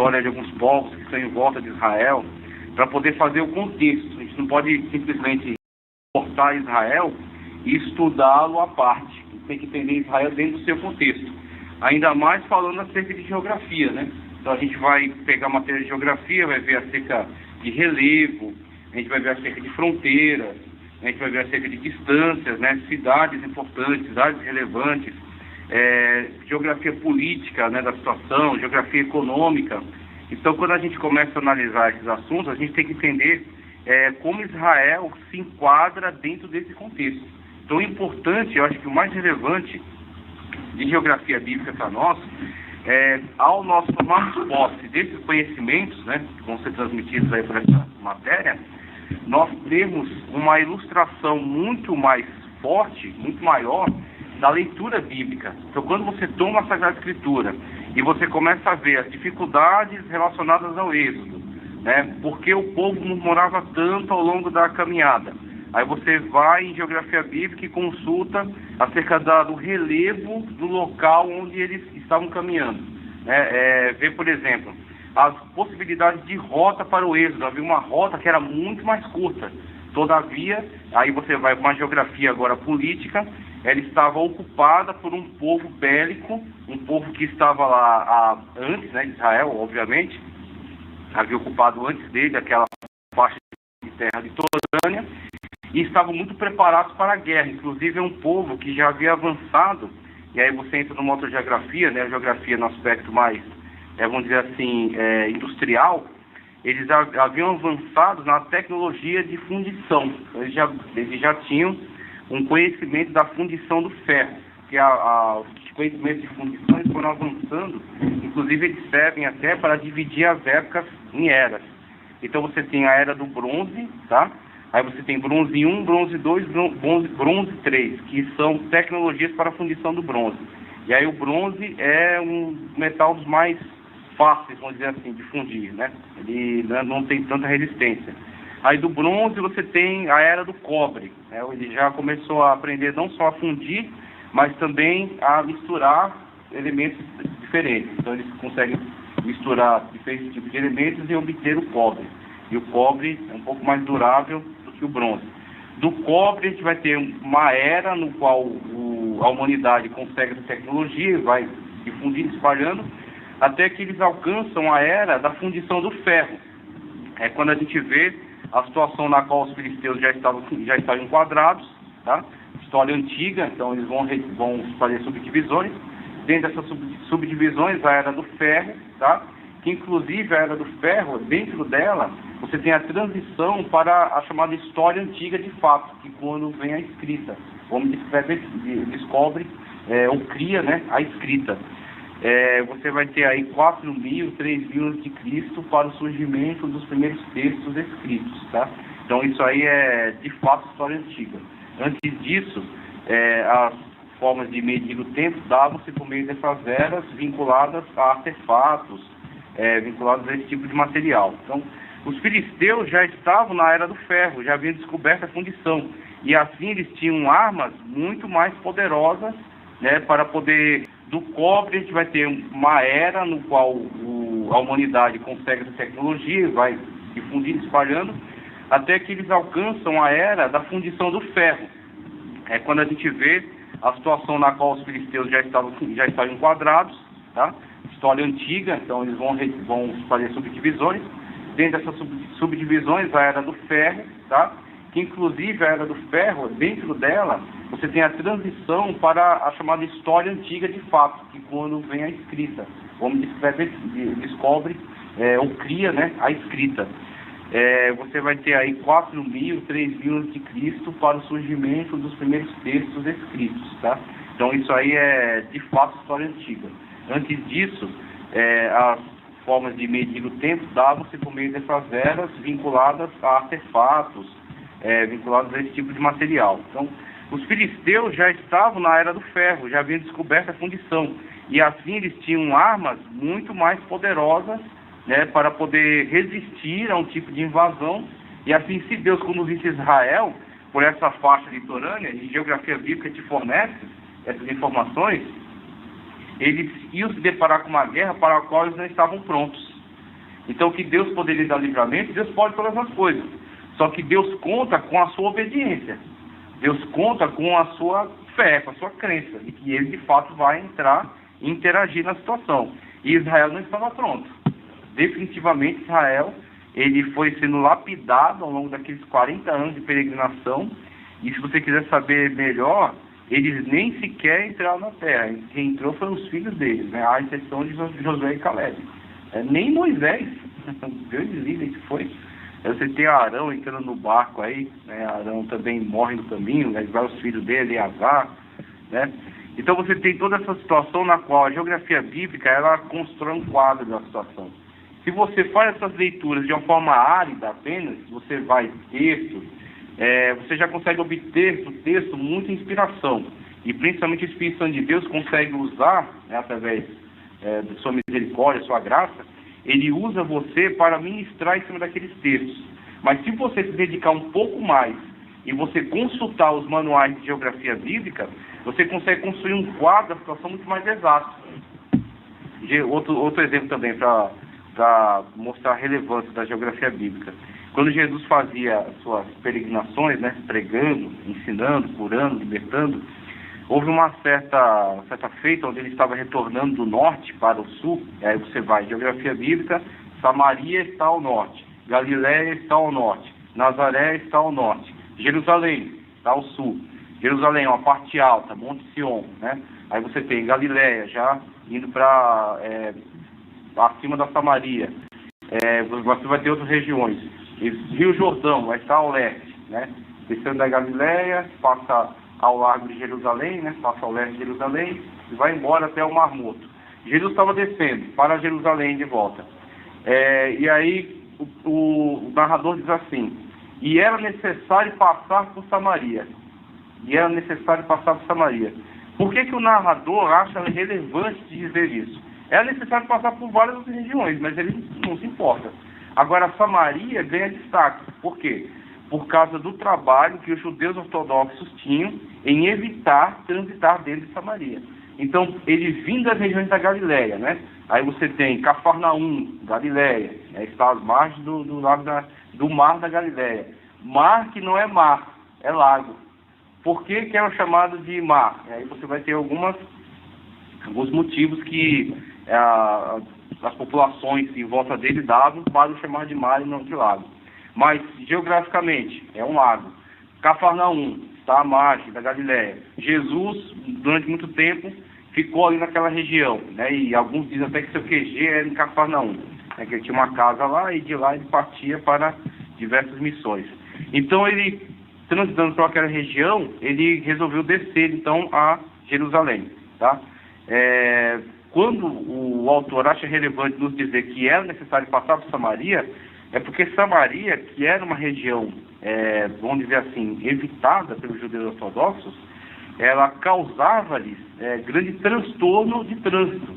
história de alguns povos que estão em volta de Israel, para poder fazer o contexto. A gente não pode simplesmente cortar Israel e estudá-lo à parte. A gente tem que entender Israel dentro do seu contexto. Ainda mais falando acerca de geografia, né? Então a gente vai pegar matéria de geografia, vai ver acerca de relevo, a gente vai ver acerca de fronteiras, a gente vai ver acerca de distâncias, né? Cidades importantes, cidades relevantes, geografia política, né, da situação, geografia econômica. Então, quando a gente começa a analisar esses assuntos, a gente tem que entender como Israel se enquadra dentro desse contexto. Então, o importante, eu acho que o mais relevante de geografia bíblica para nós, ao nós tomarmos posse desses conhecimentos, né, que vão ser transmitidos aí por essa matéria, nós temos uma ilustração muito mais forte, muito maior, da leitura bíblica. Então, quando você toma a Sagrada Escritura e você começa a ver as dificuldades relacionadas ao Êxodo, né, porque o povo murmurava tanto ao longo da caminhada, aí você vai em geografia bíblica e consulta acerca do relevo do local onde eles estavam caminhando, né, vê, por exemplo, as possibilidades de rota para o Êxodo. Havia uma rota que era muito mais curta. Todavia, aí você vai para uma geografia agora política, ela estava ocupada por um povo bélico, um povo que estava lá antes, né, de Israel, obviamente, havia ocupado antes dele aquela faixa de terra litorânea, e estavam muito preparados para a guerra. Inclusive é um povo que já havia avançado, e aí você entra numa outra geografia, né, a geografia no aspecto mais, vamos dizer assim, industrial. Eles haviam avançado na tecnologia de fundição. Eles já tinham um conhecimento da fundição do ferro, que os conhecimentos de fundição eles foram avançando, inclusive eles servem até para dividir as épocas em eras. Então você tem a era do bronze, tá? Aí você tem bronze 1, bronze 2, bronze 3, que são tecnologias para a fundição do bronze. E aí o bronze é um metal dos mais fáceis, vamos dizer assim, de fundir, né? Ele não tem tanta resistência. Aí do bronze você tem a era do cobre, né? Ele já começou a aprender não só a fundir, mas também a misturar elementos diferentes. Então eles conseguem misturar diferentes tipos de elementos e obter o cobre. E o cobre é um pouco mais durável do que o bronze. Do cobre a gente vai ter uma era no qual a humanidade consegue essa tecnologia, vai difundindo, espalhando, até que eles alcançam a era da fundição do ferro. É quando a gente vê a situação na qual os filisteus já estavam enquadrados, tá? História antiga, então eles vão fazer subdivisões. Dentro dessas subdivisões, a era do ferro, tá? Que inclusive a era do ferro, dentro dela, você tem a transição para a chamada história antiga de fato, que quando vem a escrita, o homem descobre ou cria, né, a escrita. Você vai ter aí 4.000, 3.000 antes de Cristo para o surgimento dos primeiros textos escritos, tá? Então isso aí é de fato história antiga. Antes disso, as formas de medir o tempo davam-se por meio dessas eras vinculadas a artefatos, vinculados a esse tipo de material. Então, os filisteus já estavam na era do ferro, já haviam descoberto a fundição, e assim eles tinham armas muito mais poderosas, né, para poder. Do cobre a gente vai ter uma era no qual a humanidade consegue essa tecnologia, vai difundindo, espalhando, até que eles alcançam a era da fundição do ferro. É quando a gente vê a situação na qual os filisteus já estavam enquadrados, tá? História antiga, então eles vão fazer subdivisões. Dentro dessas subdivisões, a era do ferro, tá? Que inclusive a era do ferro, dentro dela, você tem a transição para a chamada história antiga de fato, que quando vem a escrita, o homem descobre ou cria, né, a escrita. Você vai ter aí 4.000, 3.000 antes de Cristo para o surgimento dos primeiros textos escritos, tá? Então isso aí é de fato história antiga. Antes disso, as formas de medir o tempo davam-se por meio dessas eras vinculadas a artefatos, vinculados a esse tipo de material. Então, os filisteus já estavam na era do ferro, já haviam descoberto a fundição, e assim eles tinham armas muito mais poderosas, né, para poder resistir a um tipo de invasão. E assim, se Deus conduzisse Israel por essa faixa litorânea, e geografia bíblica te fornece essas informações, eles iam se deparar com uma guerra para a qual eles não estavam prontos. Então, que Deus poderia dar livramento, Deus pode todas as coisas. Só que Deus conta com a sua obediência. Deus conta com a sua fé, com a sua crença, e que ele de fato vai entrar e interagir na situação. E Israel não estava pronto. Definitivamente Israel, ele foi sendo lapidado ao longo daqueles 40 anos de peregrinação, e se você quiser saber melhor, eles nem sequer entraram na terra. Quem entrou foram os filhos deles, né? À exceção de Josué e Caleb. Nem Moisés, Deus livre que foi. Você tem Arão entrando no barco aí, né? Arão também morre no caminho, né? Vai os filhos dele, Azar, né? Então você tem toda essa situação na qual a geografia bíblica, ela constrói um quadro da situação. Se você faz essas leituras de uma forma árida apenas, você vai texto, você já consegue obter do texto muita inspiração. E principalmente a Espírito Santo de Deus consegue usar, né, através de sua misericórdia, sua graça, ele usa você para ministrar em cima daqueles textos. Mas se você se dedicar um pouco mais e você consultar os manuais de geografia bíblica, você consegue construir um quadro da situação muito mais exato. Outro exemplo também para mostrar a relevância da geografia bíblica. Quando Jesus fazia as suas peregrinações, né, pregando, ensinando, curando, libertando, houve uma certa feita onde ele estava retornando do norte para o sul. E aí você vai, geografia bíblica, Samaria está ao norte, Galiléia está ao norte, Nazaré está ao norte, Jerusalém está ao sul. Jerusalém é uma parte alta, Monte Sião, né? Aí você tem Galiléia já indo para acima da Samaria. Você vai ter outras regiões. Rio Jordão vai estar ao leste, né? Descendo da Galiléia, passa ao largo de Jerusalém, né? Passa ao leste de Jerusalém e vai embora até o Mar Morto. Jesus estava descendo para Jerusalém de volta. E aí o narrador diz assim: e era necessário passar por Samaria. E era necessário passar por Samaria. Por que o narrador acha relevante de dizer isso? Era necessário passar por várias outras regiões, mas ele não se importa. Agora, Samaria ganha destaque. Por quê? Por causa do trabalho que os judeus ortodoxos tinham em evitar transitar dentro de Samaria. Então, ele vinha das regiões da Galiléia, né? Aí você tem Cafarnaum, Galiléia, está às margens do mar da Galiléia. Mar que não é mar, é lago. Por que é chamado de mar? Aí você vai ter alguns motivos que as populações em volta dele davam para o chamar de mar e não de lago. Mas, geograficamente, é um lago. Cafarnaum está à margem da Galiléia. Jesus, durante muito tempo, ficou ali naquela região, né? E alguns dizem até que seu QG era em Cafarnaum, né? Que ele tinha uma casa lá e de lá ele partia para diversas missões. Então, ele, transitando por aquela região, ele resolveu descer, então, a Jerusalém, tá? Quando o autor acha relevante nos dizer que era necessário passar por Samaria, é porque Samaria, que era uma região, vamos dizer assim, evitada pelos judeus ortodoxos, ela causava-lhes grande transtorno de trânsito.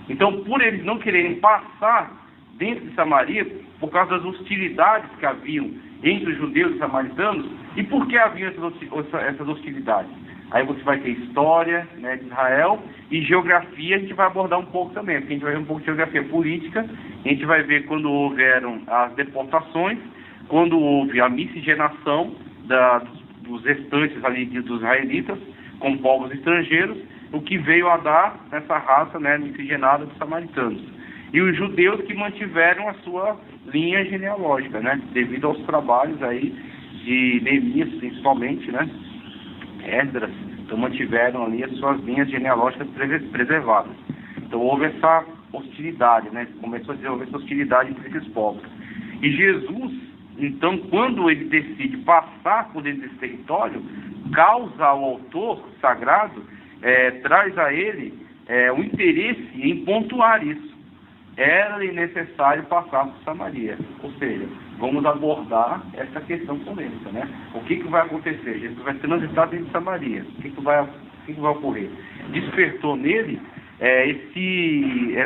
Então, por eles não quererem passar dentro de Samaria, por causa das hostilidades que haviam entre os judeus e os samaritanos, e por que haviam essas hostilidades? Aí você vai ter história, né, de Israel, e geografia a gente vai abordar um pouco também, porque a gente vai ver um pouco de geografia política, a gente vai ver quando houveram as deportações, quando houve a miscigenação dos restantes ali dos israelitas com povos estrangeiros, o que veio a dar essa raça, né, miscigenada dos samaritanos. E os judeus que mantiveram a sua linha genealógica, né, devido aos trabalhos aí de Neemias, principalmente, né, Esdras, então mantiveram ali as suas linhas genealógicas preservadas. Então houve essa hostilidade, né? Começou a desenvolver essa hostilidade entre esses povos. E Jesus, então, quando ele decide passar por dentro desse território, causa ao autor sagrado, traz a ele o interesse em pontuar isso. Era necessário passar por Samaria. Ou seja, vamos abordar essa questão polêmica, né? O que vai acontecer? Jesus vai transitar dentro de Samaria. O que vai ocorrer? Despertou nele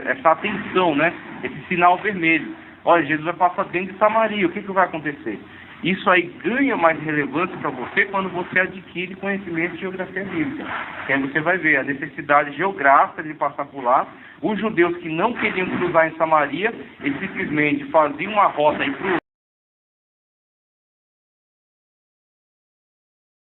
essa atenção, né? Esse sinal vermelho. Olha, Jesus vai passar dentro de Samaria. O que vai acontecer? Isso aí ganha mais relevância para você quando você adquire conhecimento de geografia bíblica. Que aí você vai ver a necessidade geográfica de passar por lá. Os judeus que não queriam cruzar em Samaria, eles simplesmente faziam uma rota aí para